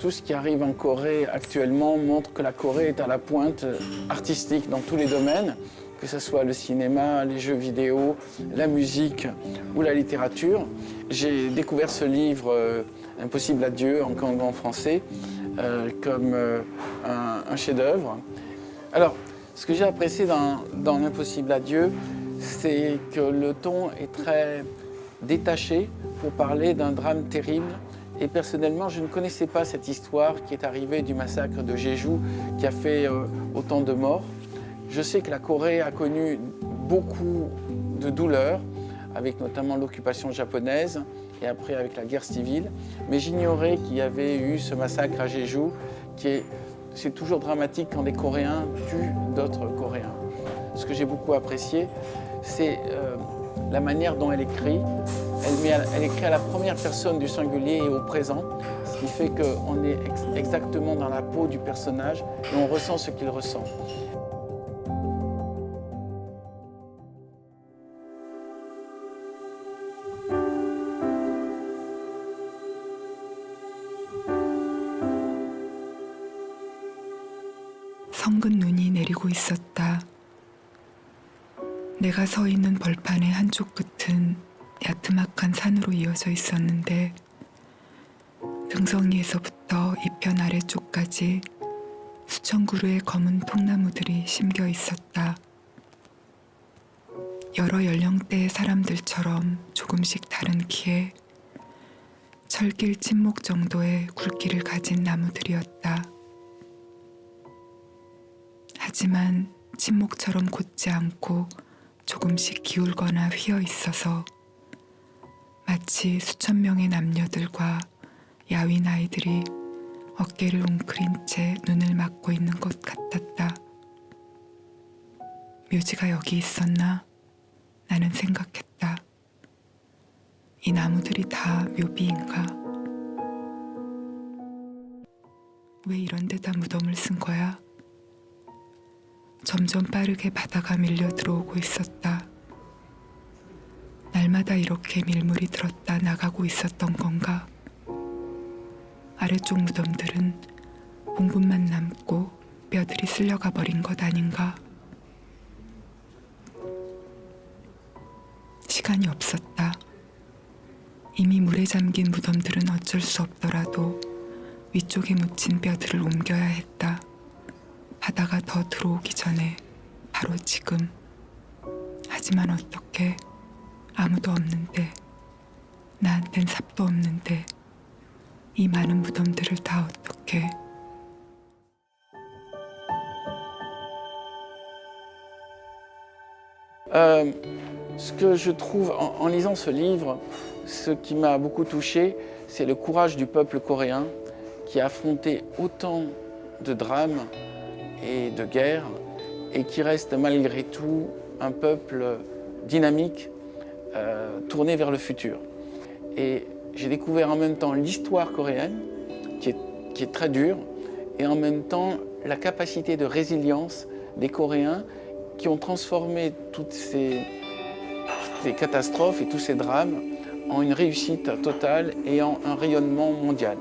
Tout ce qui arrive en Corée actuellement montre que la Corée est à la pointe artistique dans tous les domaines, que ce soit le cinéma, les jeux vidéo, la musique ou la littérature. J'ai découvert ce livre Impossible à Dieu en français comme un chef-d'œuvre. Alors, ce que j'ai apprécié dans L'Impossible à Dieu, c'est que le ton est très détaché pour parler d'un drame terrible. Et personnellement, je ne connaissais pas cette histoire qui est arrivée du massacre de Jeju, qui a fait autant de morts. Je sais que la Corée a connu beaucoup de douleurs, avec notamment l'occupation japonaise et après avec la guerre civile. Mais j'ignorais qu'il y avait eu ce massacre à Jeju, c'est toujours dramatique quand des Coréens tuent d'autres Coréens. Ce que j'ai beaucoup apprécié, c'est la manière dont elle écrit. Elle écrit à la première personne du singulier et au présent, ce qui fait qu'on est exactement dans la peau du personnage et on ressent ce qu'il ressent. 성근 눈이 내리고 있었다. 내가 서 있는 벌판의 한쪽 끝은 야트막한 산으로 이어져 있었는데 등성이에서부터 이편 아래쪽까지 수천 그루의 검은 통나무들이 심겨 있었다. 여러 연령대의 사람들처럼 조금씩 다른 키에 철길 침묵 정도의 굵기를 가진 나무들이었다. 하지만 침묵처럼 곧지 않고 조금씩 기울거나 휘어 있어서 마치 수천 명의 남녀들과 야윈 아이들이 어깨를 웅크린 채 눈을 막고 있는 것 같았다. 묘지가 여기 있었나? 나는 생각했다. 이 나무들이 다 묘비인가? 왜 이런 데다 무덤을 쓴 거야? 점점 빠르게 바다가 밀려 들어오고 있었다. 날마다 이렇게 밀물이 들었다 나가고 있었던 건가? 아래쪽 무덤들은 봉분만 남고 뼈들이 쓸려가 버린 것 아닌가? 시간이 없었다. 이미 물에 잠긴 무덤들은 어쩔 수 없더라도 위쪽에 묻힌 뼈들을 옮겨야 했다. 바다가 더 들어오기 전에 바로 지금. 하지만 어떻게? 아무도 없는데, 나한텐 삽도 없는데 이 많은 무덤들을 다 어떻게? Ce que je trouve en lisant ce livre, ce qui m'a beaucoup touché, c'est le courage du peuple coréen qui a affronté autant de drames et de guerres et qui reste malgré tout un peuple dynamique, tourné vers le futur. Et j'ai découvert en même temps l'histoire coréenne qui est très dure et en même temps la capacité de résilience des Coréens qui ont transformé toutes ces catastrophes et tous ces drames en une réussite totale et en un rayonnement mondial.